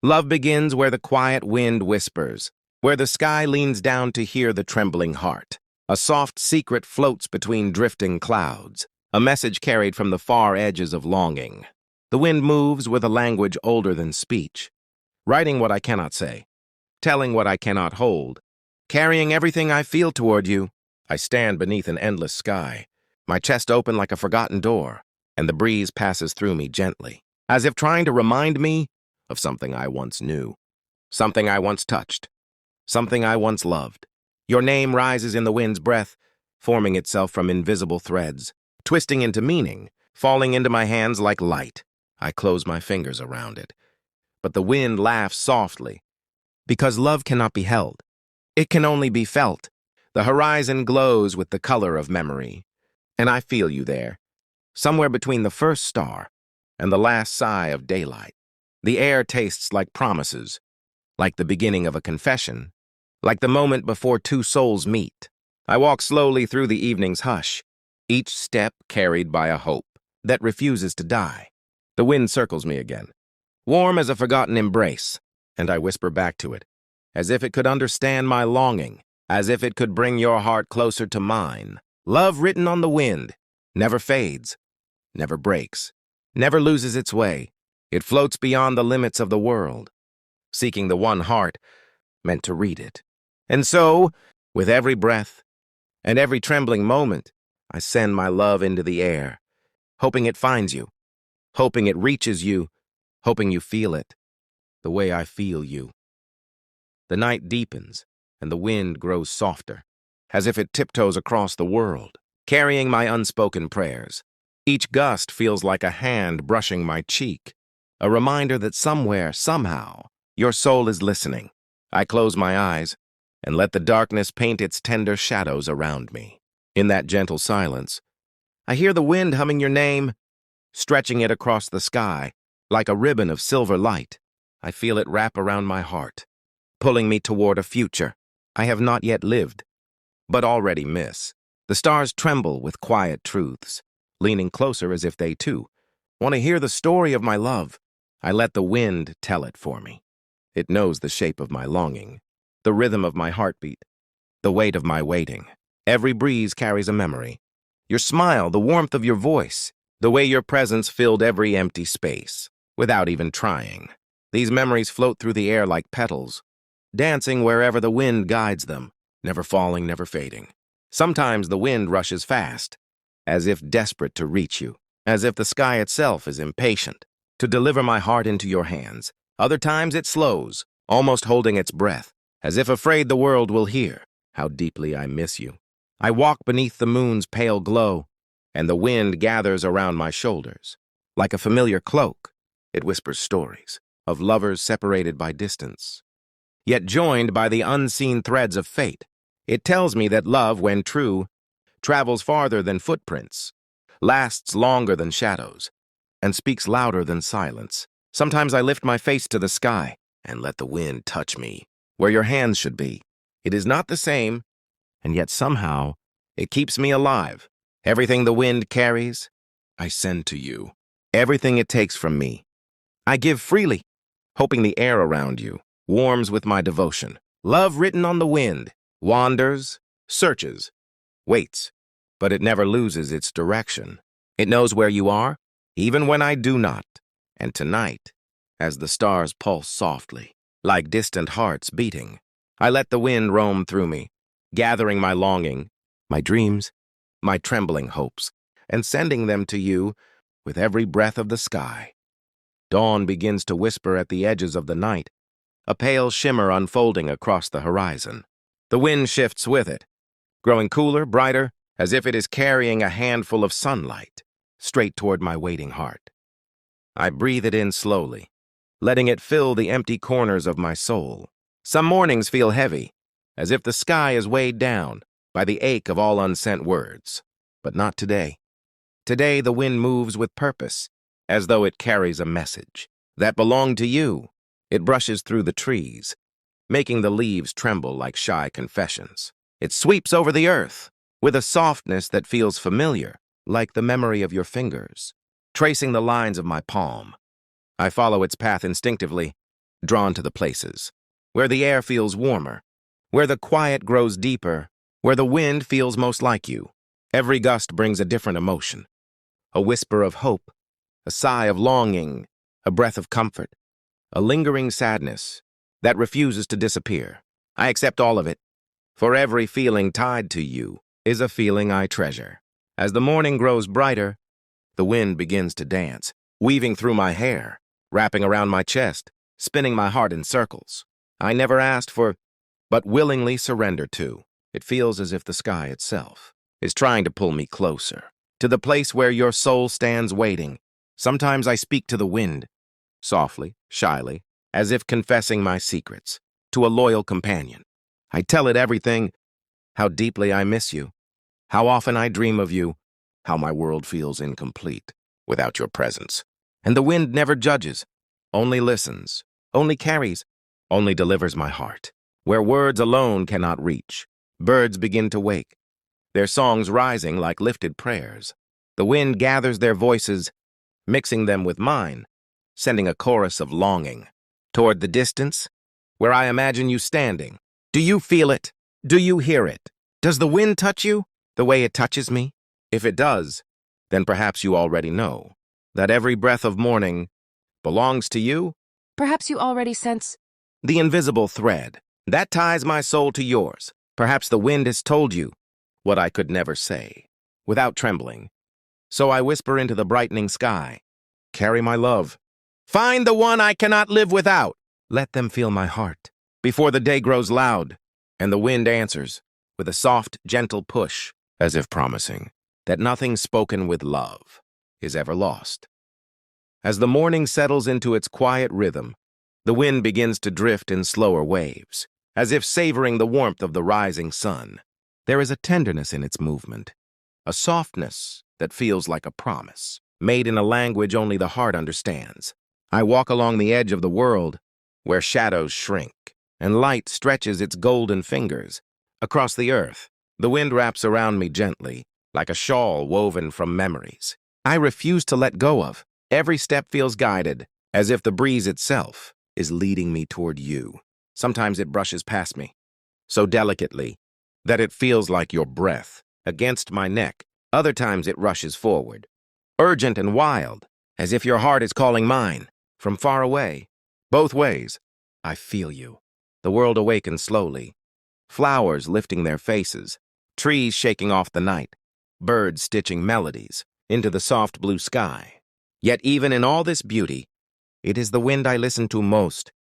Love begins where the quiet wind whispers, where the sky leans down to hear the trembling heart. A soft secret floats between drifting clouds, a message carried from the far edges of longing. The wind moves with a language older than speech, writing what I cannot say, telling what I cannot hold, carrying everything I feel toward you. I stand beneath an endless sky, my chest open like a forgotten door, and the breeze passes through me gently, as if trying to remind me of something I once knew, something I once touched, something I once loved. Your name rises in the wind's breath, forming itself from invisible threads, twisting into meaning, falling into my hands like light. I close my fingers around it. But the wind laughs softly, because love cannot be held. It can only be felt. The horizon glows with the color of memory, and I feel you there, somewhere between the first star and the last sigh of daylight. The air tastes like promises, like the beginning of a confession, like the moment before two souls meet. I walk slowly through the evening's hush, each step carried by a hope that refuses to die. The wind circles me again, warm as a forgotten embrace, and I whisper back to it, as if it could understand my longing, as if it could bring your heart closer to mine. Love written on the wind never fades, never breaks, never loses its way. It floats beyond the limits of the world, seeking the one heart meant to read it. And so, with every breath and every trembling moment, I send my love into the air, hoping it finds you, hoping it reaches you, hoping you feel it the way I feel you. The night deepens, and the wind grows softer, as if it tiptoes across the world, carrying my unspoken prayers. Each gust feels like a hand brushing my cheek, a reminder that somewhere, somehow, your soul is listening. I close my eyes and let the darkness paint its tender shadows around me. In that gentle silence, I hear the wind humming your name, stretching it across the sky like a ribbon of silver light. I feel it wrap around my heart, pulling me toward a future I have not yet lived, but already miss. The stars tremble with quiet truths, leaning closer as if they, too, want to hear the story of my love. I let the wind tell it for me. It knows the shape of my longing, the rhythm of my heartbeat, the weight of my waiting. Every breeze carries a memory. Your smile, the warmth of your voice, the way your presence filled every empty space, without even trying. These memories float through the air like petals, dancing wherever the wind guides them, never falling, never fading. Sometimes the wind rushes fast, as if desperate to reach you, as if the sky itself is impatient to deliver my heart into your hands. Other times it slows, almost holding its breath, as if afraid the world will hear how deeply I miss you. I walk beneath the moon's pale glow, and the wind gathers around my shoulders. Like a familiar cloak, it whispers stories of lovers separated by distance, yet joined by the unseen threads of fate. It tells me that love, when true, travels farther than footprints, lasts longer than shadows, and speaks louder than silence. Sometimes I lift my face to the sky and let the wind touch me where your hands should be. It is not the same, and yet somehow it keeps me alive. Everything the wind carries, I send to you. Everything it takes from me, I give freely, hoping the air around you warms with my devotion. Love written on the wind wanders, searches, waits, but it never loses its direction. It knows where you are, even when I do not. And tonight, as the stars pulse softly, like distant hearts beating, I let the wind roam through me, gathering my longing, my dreams, my trembling hopes, and sending them to you with every breath of the sky. Dawn begins to whisper at the edges of the night, a pale shimmer unfolding across the horizon. The wind shifts with it, growing cooler, brighter, as if it is carrying a handful of sunlight straight toward my waiting heart. I breathe it in slowly, letting it fill the empty corners of my soul. Some mornings feel heavy, as if the sky is weighed down by the ache of all unsent words. But not today. Today the wind moves with purpose, as though it carries a message that belonged to you. It brushes through the trees, making the leaves tremble like shy confessions. It sweeps over the earth with a softness that feels familiar, like the memory of your fingers, tracing the lines of my palm. I follow its path instinctively, drawn to the places where the air feels warmer, where the quiet grows deeper, where the wind feels most like you. Every gust brings a different emotion, a whisper of hope, a sigh of longing, a breath of comfort, a lingering sadness that refuses to disappear. I accept all of it, for every feeling tied to you is a feeling I treasure. As the morning grows brighter, the wind begins to dance, weaving through my hair, wrapping around my chest, spinning my heart in circles. I never asked for, but willingly surrender to. It feels as if the sky itself is trying to pull me closer, to the place where your soul stands waiting. Sometimes I speak to the wind, softly, shyly, as if confessing my secrets to a loyal companion. I tell it everything, how deeply I miss you, how often I dream of you, how my world feels incomplete without your presence. And the wind never judges, only listens, only carries, only delivers my heart. Where words alone cannot reach, birds begin to wake, their songs rising like lifted prayers. The wind gathers their voices, mixing them with mine, sending a chorus of longing toward the distance, where I imagine you standing. Do you feel it? Do you hear it? Does the wind touch you the way it touches me? If it does, then perhaps you already know that every breath of morning belongs to you. Perhaps you already sense The invisible thread that ties my soul to yours. Perhaps the wind has told you what I could never say without trembling. So I whisper into the brightening sky, carry my love. Find the one I cannot live without. Let them feel my heart before the day grows loud, and the wind answers with a soft, gentle push, as if promising that nothing spoken with love is ever lost. As the morning settles into its quiet rhythm, the wind begins to drift in slower waves, as if savoring the warmth of the rising sun. There is a tenderness in its movement, a softness that feels like a promise, made in a language only the heart understands. I walk along the edge of the world, where shadows shrink, and light stretches its golden fingers. Across the earth, the wind wraps around me gently, like a shawl woven from memories I refuse to let go of. Every step feels guided, as if the breeze itself is leading me toward you. Sometimes it brushes past me, so delicately that it feels like your breath against my neck. Other times it rushes forward, urgent and wild, as if your heart is calling mine from far away. Both ways, I feel you. The world awakens slowly, flowers lifting their faces, trees shaking off the night, birds stitching melodies into the soft blue sky. Yet even in all this beauty, it is the wind I listen to most,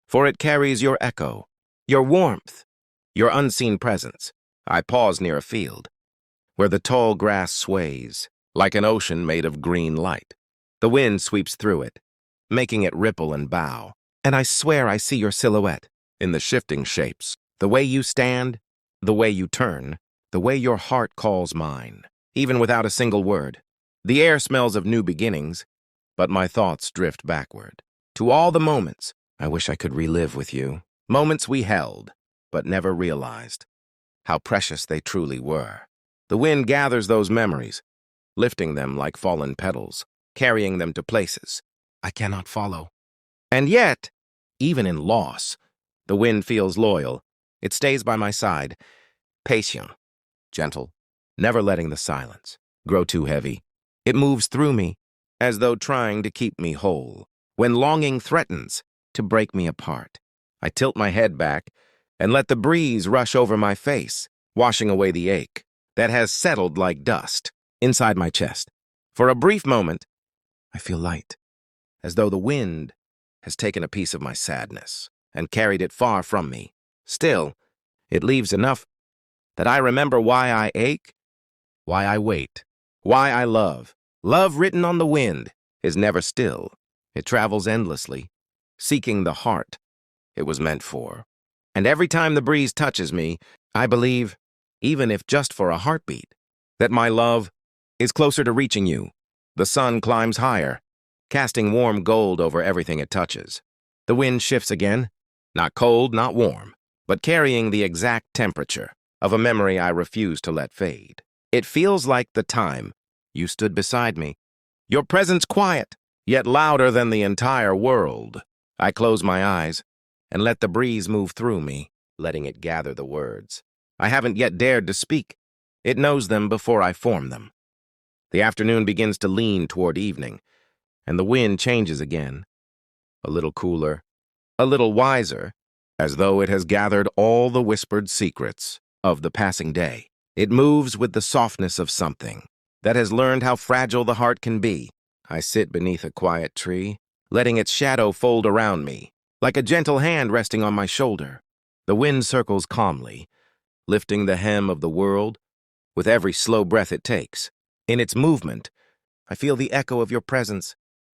for it carries your echo, your warmth, your unseen presence. I pause near a field, where the tall grass sways, like an ocean made of green light. The wind sweeps through it, making it ripple and bow, and I swear I see your silhouette in the shifting shapes, the way you stand, the way you turn, the way your heart calls mine, even without a single word. The air smells of new beginnings, but my thoughts drift backward to all the moments I wish I could relive with you, moments we held, but never realized how precious they truly were. The wind gathers those memories, lifting them like fallen petals, carrying them to places I cannot follow. And yet, even in loss, the wind feels loyal. It stays by my side, patient, gentle, never letting the silence grow too heavy. It moves through me, as though trying to keep me whole. When longing threatens to break me apart, I tilt my head back and let the breeze rush over my face, washing away the ache that has settled like dust inside my chest. For a brief moment, I feel light, as though the wind has taken a piece of my sadness and carried it far from me. Still, it leaves enough that I remember why I ache, why I wait, why I love. Love written on the wind is never still. It travels endlessly, seeking the heart it was meant for. And every time the breeze touches me, I believe, even if just for a heartbeat, that my love is closer to reaching you. The sun climbs higher, casting warm gold over everything it touches. The wind shifts again, not cold, not warm, but carrying the exact temperature of a memory I refuse to let fade. It feels like the time you stood beside me, your presence quiet, yet louder than the entire world. I close my eyes and let the breeze move through me, letting it gather the words. I haven't yet dared to speak. It knows them before I form them. The afternoon begins to lean toward evening, and the wind changes again, a little cooler, a little wiser, as though it has gathered all the whispered secrets of the passing day. It moves with the softness of something that has learned how fragile the heart can be. I sit beneath a quiet tree, letting its shadow fold around me, like a gentle hand resting on my shoulder. The wind circles calmly, lifting the hem of the world with every slow breath it takes. In its movement, I feel the echo of your presence,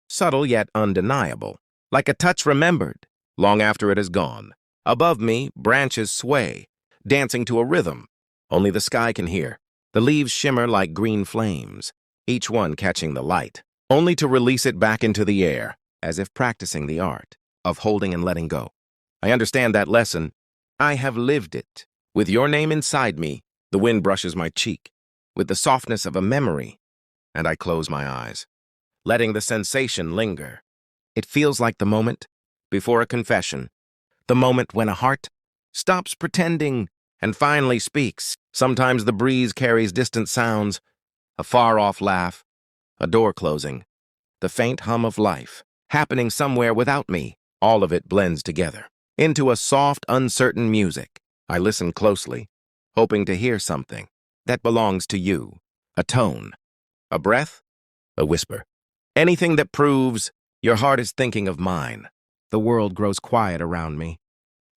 subtle yet undeniable, like a touch remembered long after it is gone. Above me, branches sway, dancing to a rhythm only the sky can hear. The leaves shimmer like green flames, each one catching the light, only to release it back into the air, as if practicing the art of holding and letting go. I understand that lesson. I have lived it. With your name inside me, the wind brushes my cheek with the softness of a memory, and I close my eyes, letting the sensation linger. It feels like the moment before a confession, the moment when a heart stops pretending and finally speaks. Sometimes the breeze carries distant sounds, a far-off laugh, a door closing, the faint hum of life happening somewhere without me. All of it blends together into a soft, uncertain music. I listen closely, hoping to hear something that belongs to you, a tone, a breath, a whisper. Anything that proves your heart is thinking of mine. The world grows quiet around me,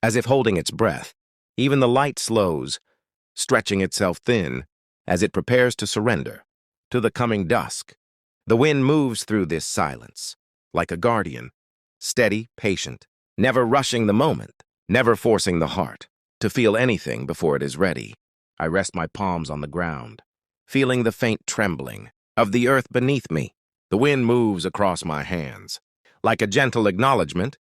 as if holding its breath. Even the light slows, stretching itself thin as it prepares to surrender to the coming dusk. The wind moves through this silence, like a guardian, steady, patient, never rushing the moment, never forcing the heart to feel anything before it is ready. I rest my palms on the ground, feeling the faint trembling of the earth beneath me. The wind moves across my hands, like a gentle acknowledgement,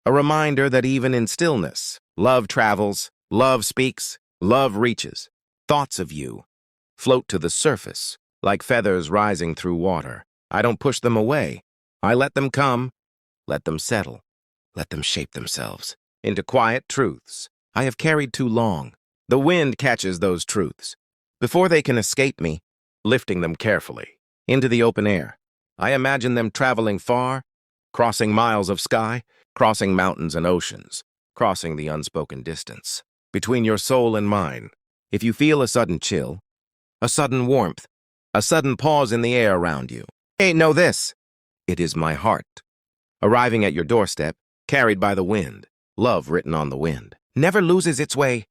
a reminder that even in stillness, love travels, love speaks, love reaches. Thoughts of you float to the surface, like feathers rising through water. I don't push them away. I let them come, let them settle, let them shape themselves into quiet truths I have carried too long. The wind catches those truths before they can escape me, lifting them carefully into the open air. I imagine them traveling far, crossing miles of sky, crossing mountains and oceans, crossing the unspoken distance between your soul and mine. If you feel a sudden chill, a sudden warmth, a sudden pause in the air around you, know this. It is my heart, arriving at your doorstep, carried by the wind. Love written on the wind never loses its way.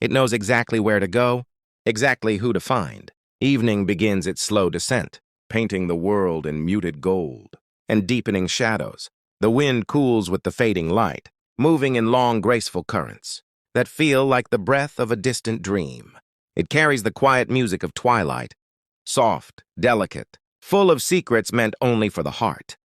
It knows exactly where to go, exactly who to find. Evening begins its slow descent, painting the world in muted gold and deepening shadows. The wind cools with the fading light, moving in long, graceful currents that feel like the breath of a distant dream. It carries the quiet music of twilight, soft, delicate, full of secrets meant only for the heart.